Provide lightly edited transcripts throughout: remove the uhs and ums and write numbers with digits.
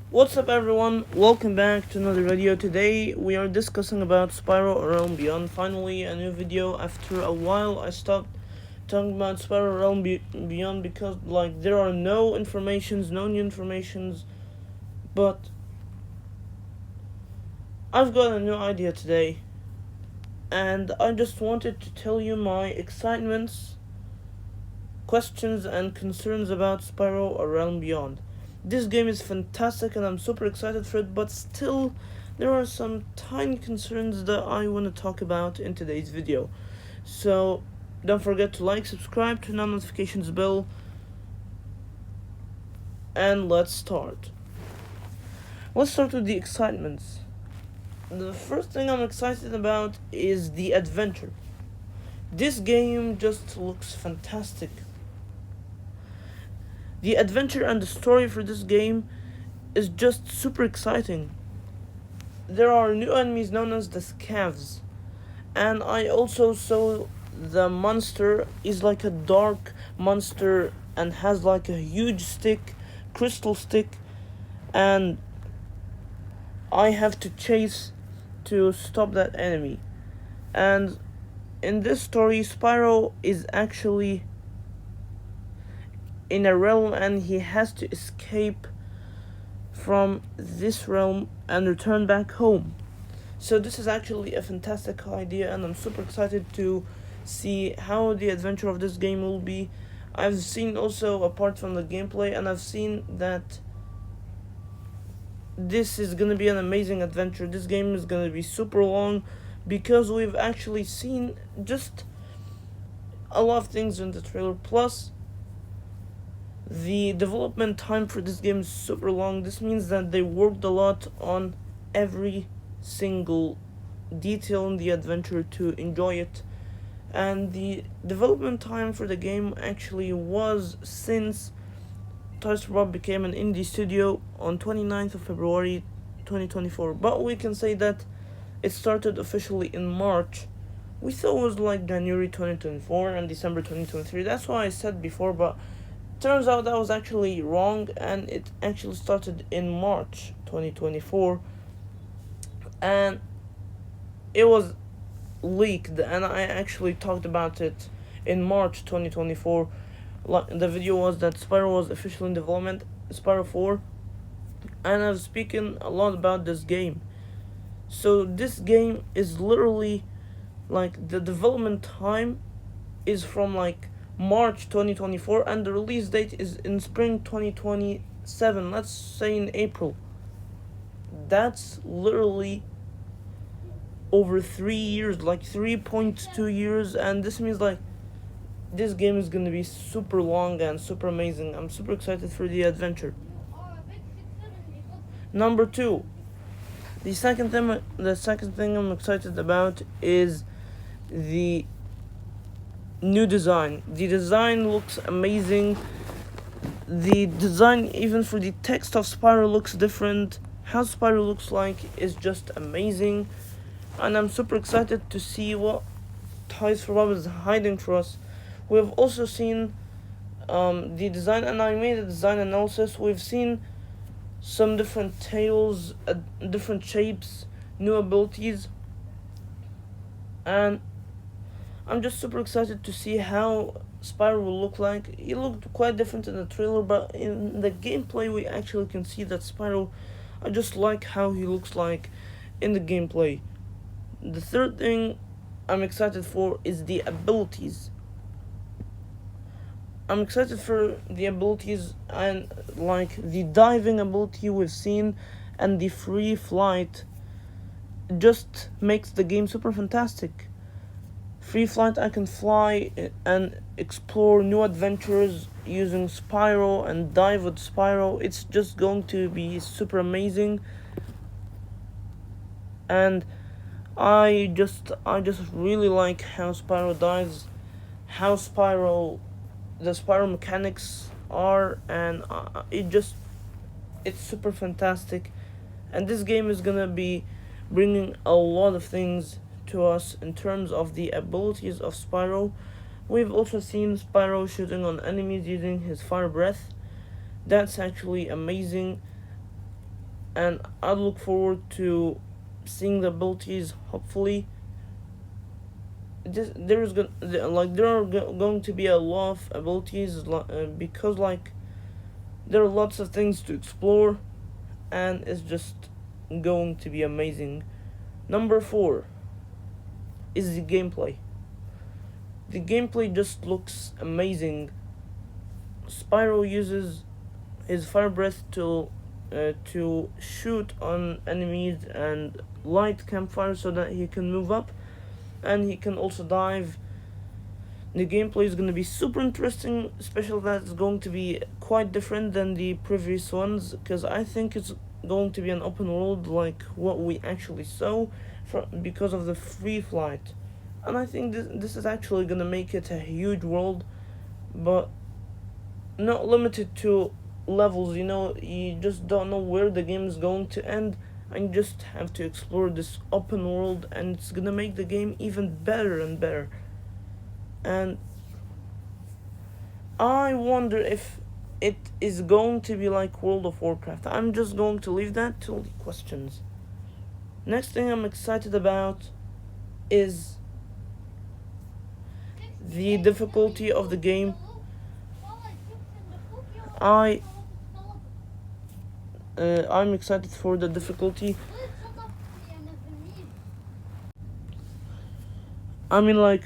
What's up everyone, welcome back to another video. Today we are discussing about Spyro Realm Beyond. Finally a new video. After a while I stopped talking about Spyro Realm Beyond because there are no new informations, but I've got a new idea today and I just wanted to tell you my excitements, questions and concerns about Spyro Realm Beyond. This game is fantastic and I'm super excited for it, but still there are some tiny concerns that I want to talk about in today's video. So don't forget to like, subscribe, turn on notifications bell, and let's start. Let's start with the excitements. The first thing I'm excited about is the adventure. This game just looks fantastic. The adventure and the story for this game is just super exciting. There are new enemies known as the scavs, and I also saw the monster is like a dark monster and has like a huge stick, crystal stick, and I have to chase to stop that enemy. And in this story, Spyro is actually in a realm and he has to escape from this realm and return back home. So this is actually a fantastic idea and I'm super excited to see how the adventure of this game will be. I've seen also, apart from the gameplay, and I've seen that this is gonna be an amazing adventure. This game is gonna be super long because we've actually seen just a lot of things in the trailer. Plus, the development time for this game is super long. This means that they worked a lot on every single detail in the adventure to enjoy it. And the development time for the game actually was since Toys for Bob became an indie studio on 29th of February 2024. But we can say that it started officially in March. We thought it was like January 2024 and December 2023. That's what I said before, but turns out that was actually wrong, and it actually started in March 2024, and it was leaked, and I actually talked about it in March 2024. The video was that Spyro was officially in development, Spyro 4, and I've spoken a lot about this game. So this game is literally the development time is from March 2024 and the release date is in spring 2027, let's say in April. That's literally over 3 years, 3.2 years, and this means this game is gonna be super long and super amazing. I'm super excited for the adventure. Number 2, the second thing I'm excited about is the new design. The design looks amazing. The design, even for the text of Spyro, looks different. How Spyro looks like is just amazing, and I'm super excited to see what Toys for Bob is hiding for us. We have also seen the design, and I made a design analysis. We've seen some different tails, different shapes, new abilities, and I'm just super excited to see how Spyro will look like. He looked quite different in the trailer, but in the gameplay we actually can see that Spyro, I just like how he looks like in the gameplay. The third thing I'm excited for is the abilities. I'm excited for the abilities, and the diving ability we've seen and the free flight just makes the game super fantastic. Free flight, I can fly and explore new adventures using Spyro and dive with Spyro. It's just going to be super amazing, and I just really like how Spyro dives, how the Spyro mechanics are, and it's super fantastic. And this game is gonna be bringing a lot of things to us in terms of the abilities of Spyro. We've also seen Spyro shooting on enemies using his fire breath. That's actually amazing. and I look forward to seeing the abilities. Hopefully, there are going to be a lot of abilities, because like there are lots of things to explore, and it's just going to be amazing. Number 4 is the gameplay. The gameplay just looks amazing. Spyro uses his fire breath to shoot on enemies and light campfires so that he can move up, and he can also dive. The gameplay is going to be super interesting, especially that it's going to be quite different than the previous ones, because I think it's going to be an open world like what we actually saw because of the free flight. And I think this is actually going to make it a huge world, but not limited to levels. You just don't know where the game is going to end, and you just have to explore this open world, and it's gonna make the game even better and better. And I wonder if it is going to be like World of Warcraft. I'm just going to leave that till the questions. Next thing I'm excited about is the difficulty of the game. I'm excited for the difficulty. I mean, like,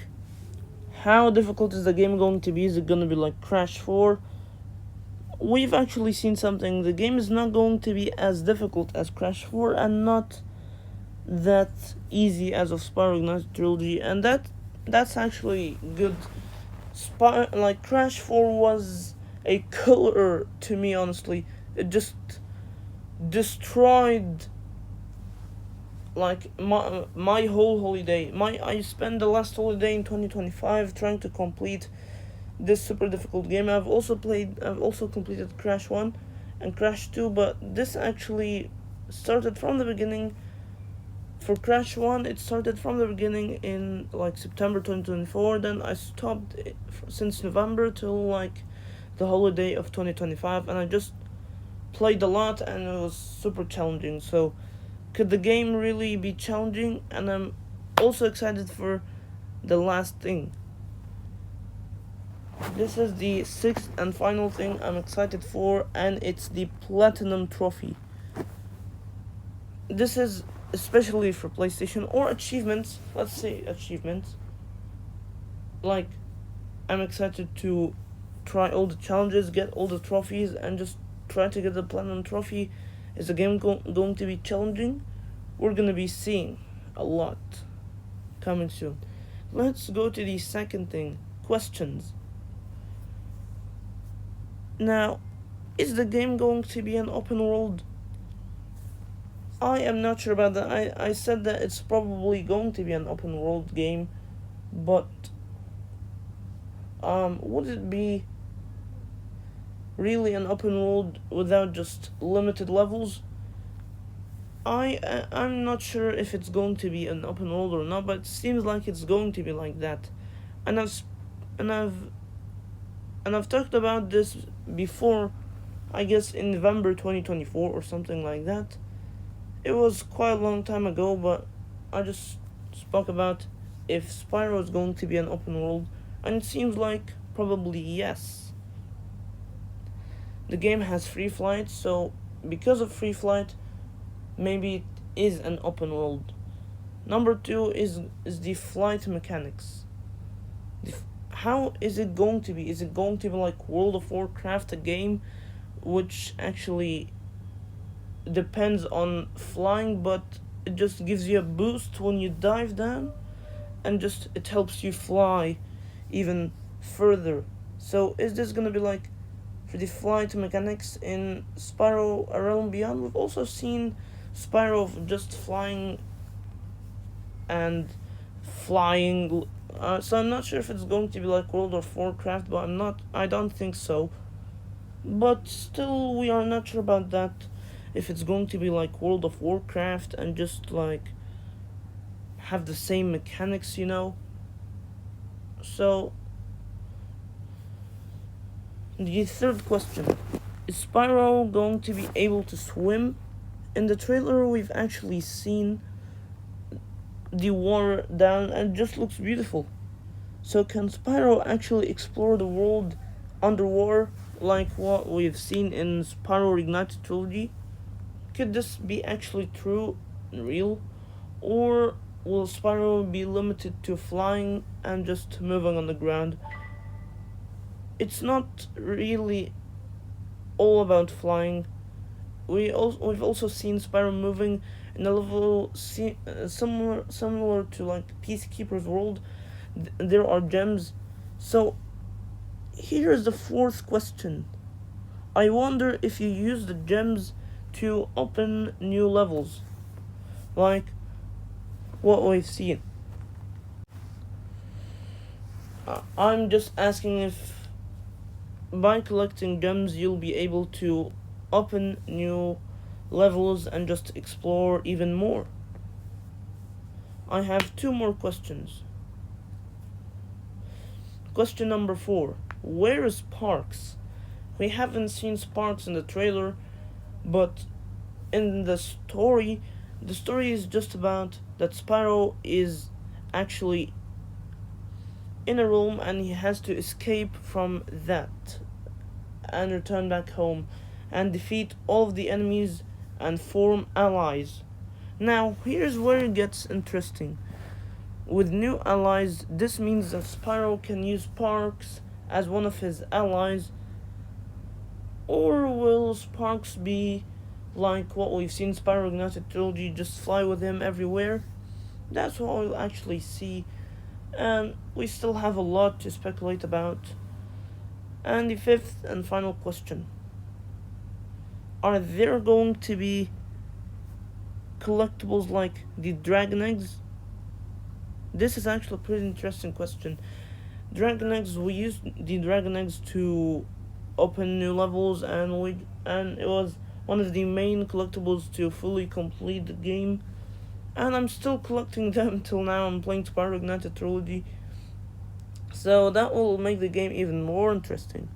how difficult is the game going to be? Is it going to be like Crash 4? We've actually seen something. The game is not going to be as difficult as Crash 4 and not that easy as of Spyro Ignited Trilogy, and that's actually good. Like Crash 4 was a killer to me, honestly. It just destroyed like my whole holiday. I spent the last holiday in 2025 trying to complete this super difficult game. I've also completed Crash 1 and Crash 2, but this actually started from the beginning. For Crash 1, it started from the beginning in like September 2024, then I stopped since November till like the holiday of 2025, and I just played a lot, and it was super challenging. So could the game really be challenging? And I'm also excited for the last thing. This is the 6th and final thing I'm excited for, and it's the Platinum Trophy. This is especially for PlayStation, or achievements. Let's say achievements. Like, I'm excited to try all the challenges, get all the trophies, and just try to get the Platinum Trophy. Is the game going to be challenging? We're gonna be seeing a lot coming soon. Let's go to the second thing. Questions. Now, is the game going to be an open world? I am not sure about that. I said that it's probably going to be an open world game, but would it be really an open world without just limited levels? I'm not sure if it's going to be an open world or not, but it seems like it's going to be like that. And I've talked about this before, I guess in November 2024 or something like that. It was quite a long time ago, but I just spoke about if Spyro is going to be an open world, and it seems like probably yes. The game has free flight, so because of free flight, maybe it is an open world. Number 2 is the flight mechanics. How is it going to be? Is it going to be like World of Warcraft, a game which actually depends on flying, but it just gives you a boost when you dive down, and just it helps you fly even further? So is this gonna be like for the flight mechanics in Spyro A Realm Beyond? We've also seen Spyro just flying and flying. So I'm not sure if it's going to be like World of Warcraft, but I don't think so. But still, we are not sure about that. If it's going to be like World of Warcraft and just like have the same mechanics, So, the third question: is Spyro going to be able to swim In the trailer, we've actually seen the water down and it just looks beautiful. So, can Spyro actually explore the world underwater like what we've seen in Spyro Ignited Trilogy? Could this be actually true and real? Or will Spyro be limited to flying and just moving on the ground? It's not really all about flying. We've also seen Spyro moving in a level similar to like Peacekeeper's world. There are gems. So here's the fourth question. I wonder if you use the gems to open new levels, like what we've seen. I'm just asking if by collecting gems you'll be able to open new levels and just explore even more. I have two more questions. Question number 4. Where is Sparks? We haven't seen Sparks in the trailer, but in the story is just about that Spyro is actually in a room and he has to escape from that and return back home and defeat all of the enemies and form allies. Now, here's where it gets interesting. With new allies, this means that Spyro can use Sparks as one of his allies, or will Sparks be like what we've seen Spyro Ignited Trilogy, just fly with him everywhere? That's what we'll actually see, and we still have a lot to speculate about. And the fifth and final question. Are there going to be collectibles like the dragon eggs? This is actually a pretty interesting question. Dragon eggs, we used the dragon eggs to open new levels, and it was one of the main collectibles to fully complete the game. And I'm still collecting them till now. I'm playing Spyro Ignited Trilogy, so that will make the game even more interesting.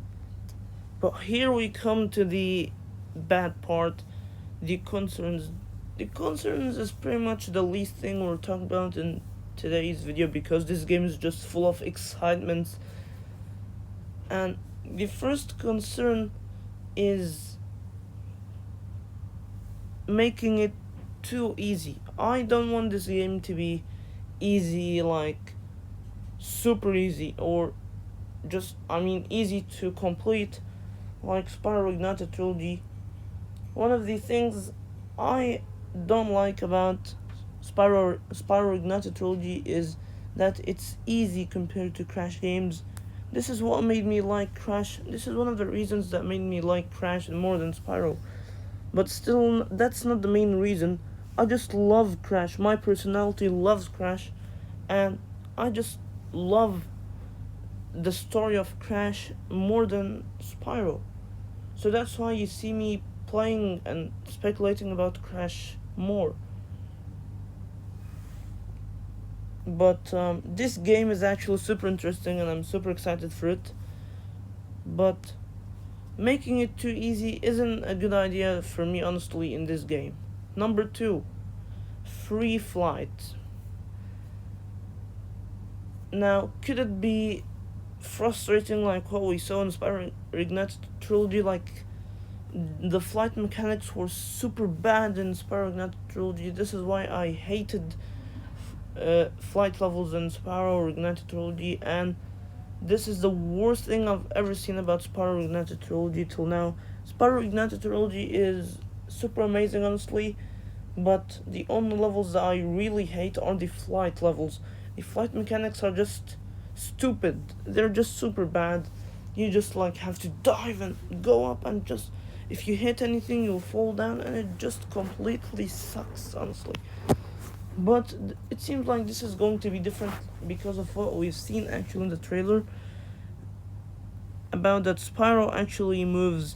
But here we come to the bad part, the concerns. The concerns is pretty much the least thing we're talking about in today's video because this game is just full of excitements. And the first concern is making it too easy. I don't want this game to be easy, like super easy, or easy to complete like Spyro Ignited Trilogy. One of the things I don't like about Spyro Ignited Trilogy is that it's easy compared to Crash games. This is what made me like Crash. This is one of the reasons that made me like Crash more than Spyro. But still, that's not the main reason. I just love Crash. My personality loves Crash, and I just love the story of Crash more than Spyro. So that's why you see me playing and speculating about Crash more. But this game is actually super interesting and I'm super excited for it. But making it too easy isn't a good idea for me, honestly, in this game. Number 2, free flight. Now, could it be frustrating like what we saw in Spyro Ignited Trilogy? Like, the flight mechanics were super bad in Spyro Ignited Trilogy. This is why I hated flight levels in Spyro Ignited Trilogy, and this is the worst thing I've ever seen about Spyro Ignited Trilogy till now. Spyro Ignited Trilogy is super amazing, honestly, but the only levels that I really hate are the flight levels. The flight mechanics are just stupid. They're just super bad. You just like have to dive and go up, and just if you hit anything you'll fall down, and it just completely sucks, honestly. But it seems like this is going to be different because of what we've seen actually in the trailer about that Spyro actually moves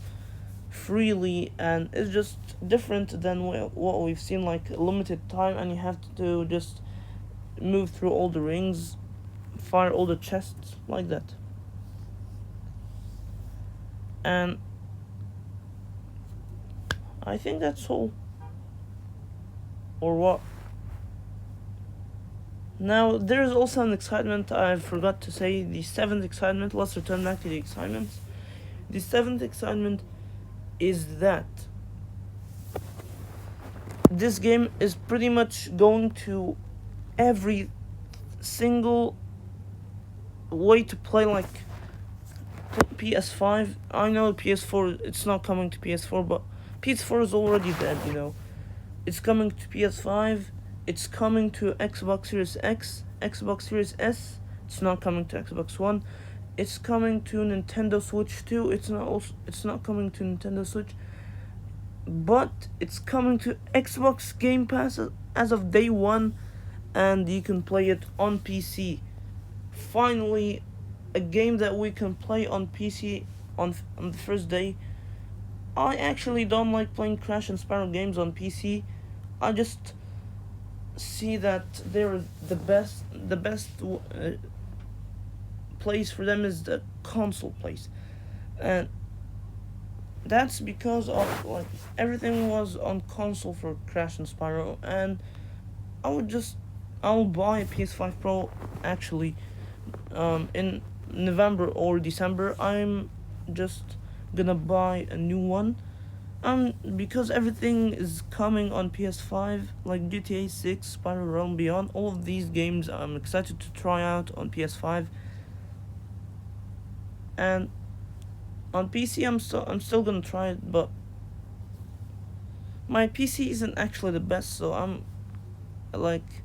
freely, and it's just different than what we've seen, like limited time and you have to just move through all the rings, fire all the chests like that. And I think that's all. or what? Now, there's also an excitement I forgot to say. The seventh excitement. Let's return back to the excitements. The seventh excitement is that this game is pretty much going to every single way to play, like PS5. I know PS4, it's not coming to PS4, but PS4 is already dead, you know. It's coming to PS5, it's coming to Xbox Series X, Xbox Series S, it's not coming to Xbox One, it's coming to Nintendo Switch too, it's not coming to Nintendo Switch, but it's coming to Xbox Game Pass as of day one, and you can play it on PC. Finally, a game that we can play on PC on the first day. I actually don't like playing Crash and Spyro games on PC. I just see that they're the best place for them is the console place, and that's because of like everything was on console for Crash and Spyro, and I'll buy a PS5 Pro actually in November or December. I'm just gonna buy a new one. Because everything is coming on PS5, like GTA 6, Spyro Realm Beyond, all of these games I'm excited to try out on PS5. And on PC I'm still gonna try it, but my PC isn't actually the best, so I'm like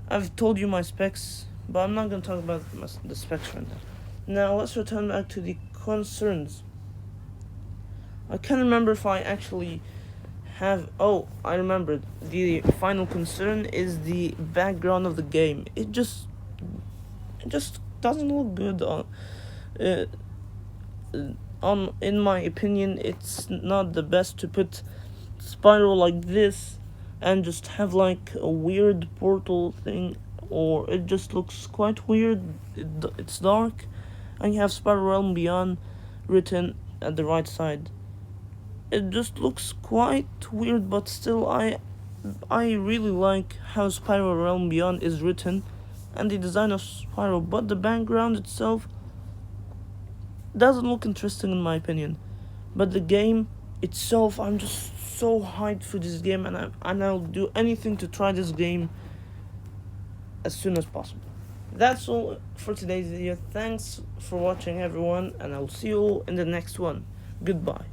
I've told you my specs, but I'm not gonna talk about the specs right now. Now let's return back to the concerns. I can't remember if I actually have. Oh, I remembered. The final concern is the background of the game. It just doesn't look good uh, in my opinion. It's not the best to put Spyro like this and just have like a weird portal thing, or it just looks quite weird. It's dark, and you have Spyro Realm Beyond written at the right side. It just looks quite weird, but still I really like how Spyro Realm Beyond is written and the design of Spyro, but the background itself doesn't look interesting in my opinion. But the game itself, I'm just so hyped for this game, and I'll do anything to try this game as soon as possible. That's all for today's video. Thanks for watching everyone, and I'll see you all in the next one. Goodbye.